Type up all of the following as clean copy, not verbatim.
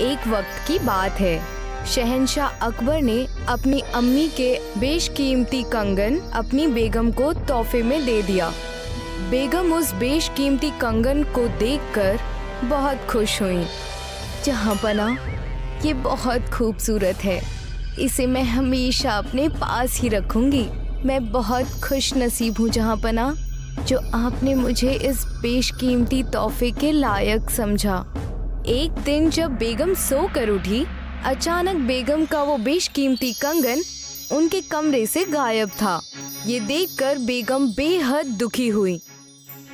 एक वक्त की बात है। शहंशाह अकबर ने अपनी अम्मी के बेशकीमती कंगन अपनी बेगम को तोहफे में दे दिया। बेगम उस बेशकीमती कंगन को देखकर बहुत खुश हुई। जहाँपना, ये बहुत खूबसूरत है, इसे मैं हमेशा अपने पास ही रखूंगी। मैं बहुत खुश नसीब हूँ जहाँपना, जो आपने मुझे इस बेशकीमती तोहफे के लायक समझा। एक दिन जब बेगम सो कर उठी, अचानक बेगम का वो बेशकीमती कंगन उनके कमरे से गायब था। ये देखकर बेगम बेहद दुखी हुई।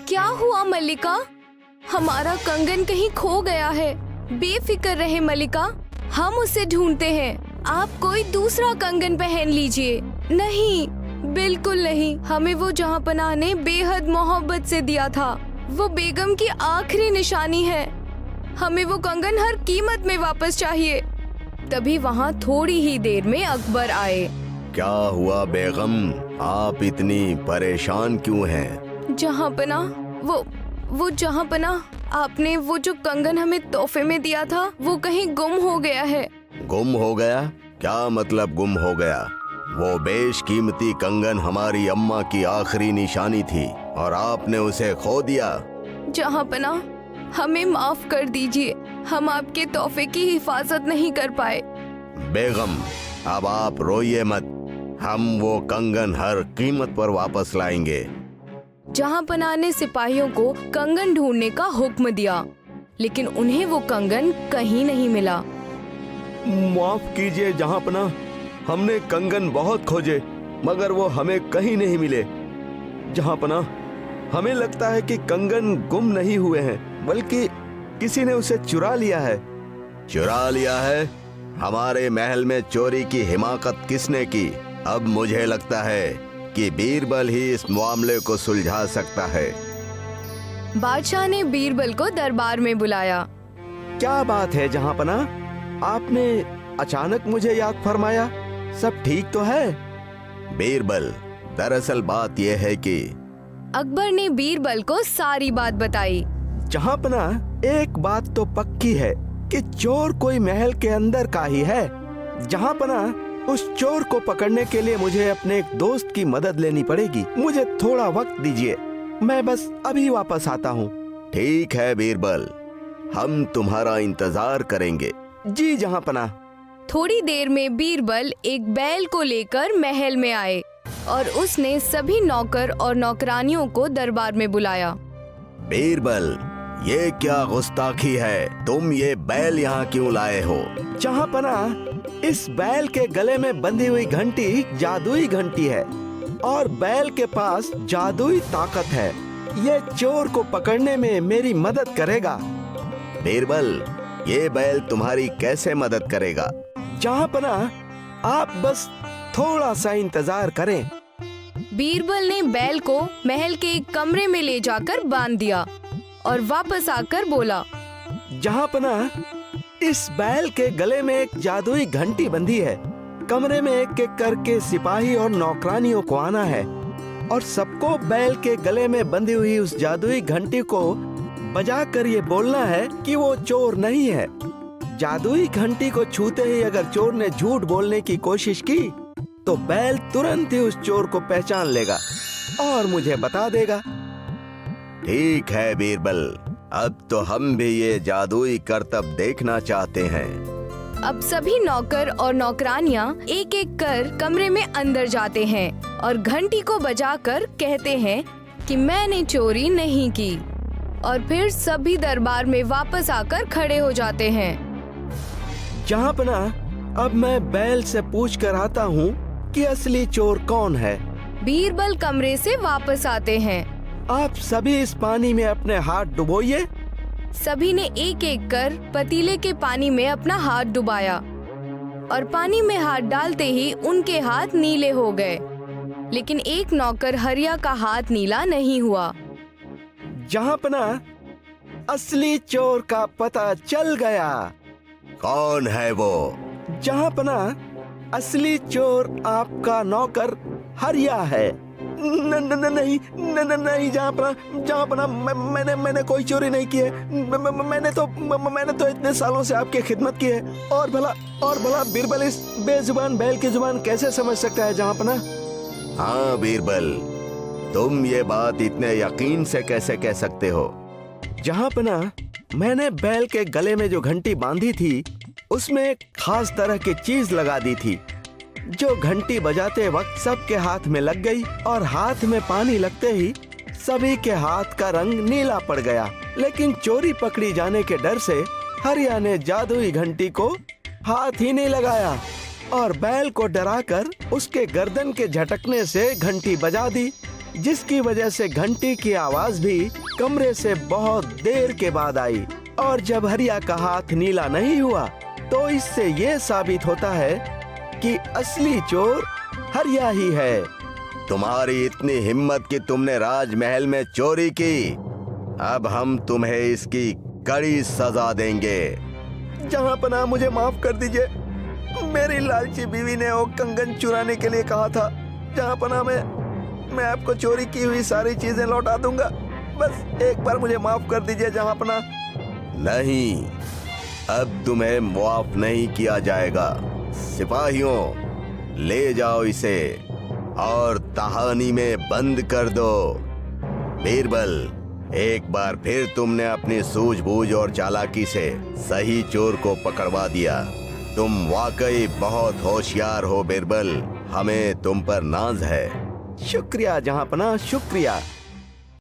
क्या हुआ मल्लिका? हमारा कंगन कहीं खो गया है। बेफिक्र रहे मल्लिका, हम उसे ढूंढते हैं। आप कोई दूसरा कंगन पहन लीजिए। नहीं, बिल्कुल नहीं, हमें वो जहाँपनाह ने बेहद मोहब्बत से दिया था। वो बेगम की आखिरी निशानी है। हमें वो कंगन हर कीमत में वापस चाहिए। तभी वहाँ थोड़ी ही देर में अकबर आए। क्या हुआ बेगम, आप इतनी परेशान क्यों हैं? जहाँपनाह, वो जहाँपनाह, आपने वो जो कंगन हमें तोहफे में दिया था, वो कहीं गुम हो गया है। गुम हो गया? क्या मतलब गुम हो गया? वो बेशकीमती कंगन हमारी अम्मा की आखिरी निशानी थी और आपने उसे खो दिया। जहाँपनाह, हमें माफ कर दीजिए, हम आपके तोहफे की हिफाजत नहीं कर पाए। बेगम, अब आप रोइए मत, हम वो कंगन हर कीमत पर वापस लाएंगे। जहाँपनाह ने सिपाहियों को कंगन ढूंढने का हुक्म दिया, लेकिन उन्हें वो कंगन कहीं नहीं मिला। माफ कीजिए जहाँपनाह, हमने कंगन बहुत खोजे मगर वो हमें कहीं नहीं मिले। जहाँपनाह, हमें लगता है कि कंगन गुम नहीं हुए हैं, बल्कि किसी ने उसे चुरा लिया है। चुरा लिया है? हमारे महल में चोरी की हिमाकत किसने की? अब मुझे लगता है कि बीरबल ही इस मामले को सुलझा सकता है। बादशाह ने बीरबल को दरबार में बुलाया। क्या बात है जहाँपनाह, आपने अचानक मुझे याद फरमाया? सब ठीक तो है? बीरबल, दरअसल बात यह है कि अकबर ने बीरबल को सारी बात बताई। जहाँपनाह, एक बात तो पक्की है कि चोर कोई महल के अंदर का ही है। जहाँपनाह, उस चोर को पकड़ने के लिए मुझे अपने एक दोस्त की मदद लेनी पड़ेगी। मुझे थोड़ा वक्त दीजिए, मैं बस अभी वापस आता हूँ। ठीक है बीरबल, हम तुम्हारा इंतजार करेंगे। जी जहाँपनाह। थोड़ी देर में बीरबल एक बैल को लेकर महल में आए और उसने सभी नौकर और नौकरानियों को दरबार में बुलाया। बीरबल, ये क्या गुस्ताखी है? तुम ये बैल यहाँ क्यों लाए हो? जहाँपनाह, इस बैल के गले में बंधी हुई घंटी जादुई घंटी है और बैल के पास जादुई ताकत है। ये चोर को पकड़ने में मेरी मदद करेगा। बीरबल, ये बैल तुम्हारी कैसे मदद करेगा? जहाँपनाह, आप बस थोड़ा सा इंतजार करें। बीरबल ने बैल को महल के एक कमरे में ले जाकर बांध दिया और वापस आकर बोला, जहाँपनाह, इस बैल के गले में एक जादुई घंटी बंधी है। कमरे में एक एक करके सिपाही और नौकरानियों को आना है और सबको बैल के गले में बंधी हुई उस जादुई घंटी को बजाकर ये बोलना है कि वो चोर नहीं है। जादुई घंटी को छूते ही अगर चोर ने झूठ बोलने की कोशिश की तो बैल तुरंत ही उस चोर को पहचान लेगा और मुझे बता देगा। ठीक है बीरबल, अब तो हम भी ये जादुई करतब देखना चाहते हैं। अब सभी नौकर और नौकरानियां एक एक कर कमरे में अंदर जाते हैं और घंटी को बजाकर कहते हैं कि मैंने चोरी नहीं की, और फिर सभी दरबार में वापस आकर खड़े हो जाते हैं। जहाँपनाह, अब मैं बैल से पूछ कर आता हूँ कि असली चोर कौन है। बीरबल कमरे से वापस आते हैं। आप सभी इस पानी में अपने हाथ डुबोइए। सभी ने एक एक कर पतीले के पानी में अपना हाथ डुबाया और पानी में हाथ डालते ही उनके हाथ नीले हो गए, लेकिन एक नौकर हरिया का हाथ नीला नहीं हुआ। जहाँपनाह, असली चोर का पता चल गया। कौन है वो? जहाँपनाह, असली चोर आपका नौकर हरिया है। नहीं जहाँपना मैंने कोई चोरी नहीं की है। मैंने तो इतने सालों से आपकी खिदमत की है। और भला बीरबल इस बेजुबान बैल की जुबान कैसे समझ सकता है जहाँपना? हाँ बीरबल, तुम ये बात इतने यकीन से कैसे कह सकते हो? जहाँपना मैंने बैल के गले में जो घंटी बांधी थी उसमें एक खास तरह की चीज लगा दी थी, जो घंटी बजाते वक्त सबके हाथ में लग गई और हाथ में पानी लगते ही सभी के हाथ का रंग नीला पड़ गया। लेकिन चोरी पकड़ी जाने के डर से हरिया ने जादुई घंटी को हाथ ही नहीं लगाया और बैल को डराकर उसके गर्दन के झटकने से घंटी बजा दी, जिसकी वजह से घंटी की आवाज भी कमरे से बहुत देर के बाद आई। और जब हरिया का हाथ नीला नहीं हुआ तो इससे ये साबित होता है कि असली चोर हरिया ही है। तुम्हारी इतनी हिम्मत कि तुमने राजमहल में चोरी की, अब हम तुम्हें इसकी कड़ी सजा देंगे। जहाँपना मुझे माफ कर दीजिए, मेरी लालची बीवी ने वो कंगन चुराने के लिए कहा था। जहाँपना मैं आपको चोरी की हुई सारी चीजें लौटा दूंगा, बस एक बार मुझे माफ कर दीजिए जहाँपना। नहीं, अब तुम्हें माफ नहीं किया जाएगा। सिपाहियों, ले जाओ इसे और तहानी में बंद कर दो। बीरबल, एक बार फिर तुमने अपनी सूझबूझ और चालाकी से सही चोर को पकड़वा दिया। तुम वाकई बहुत होशियार हो बीरबल, हमें तुम पर नाज है। शुक्रिया जहाँपना, शुक्रिया।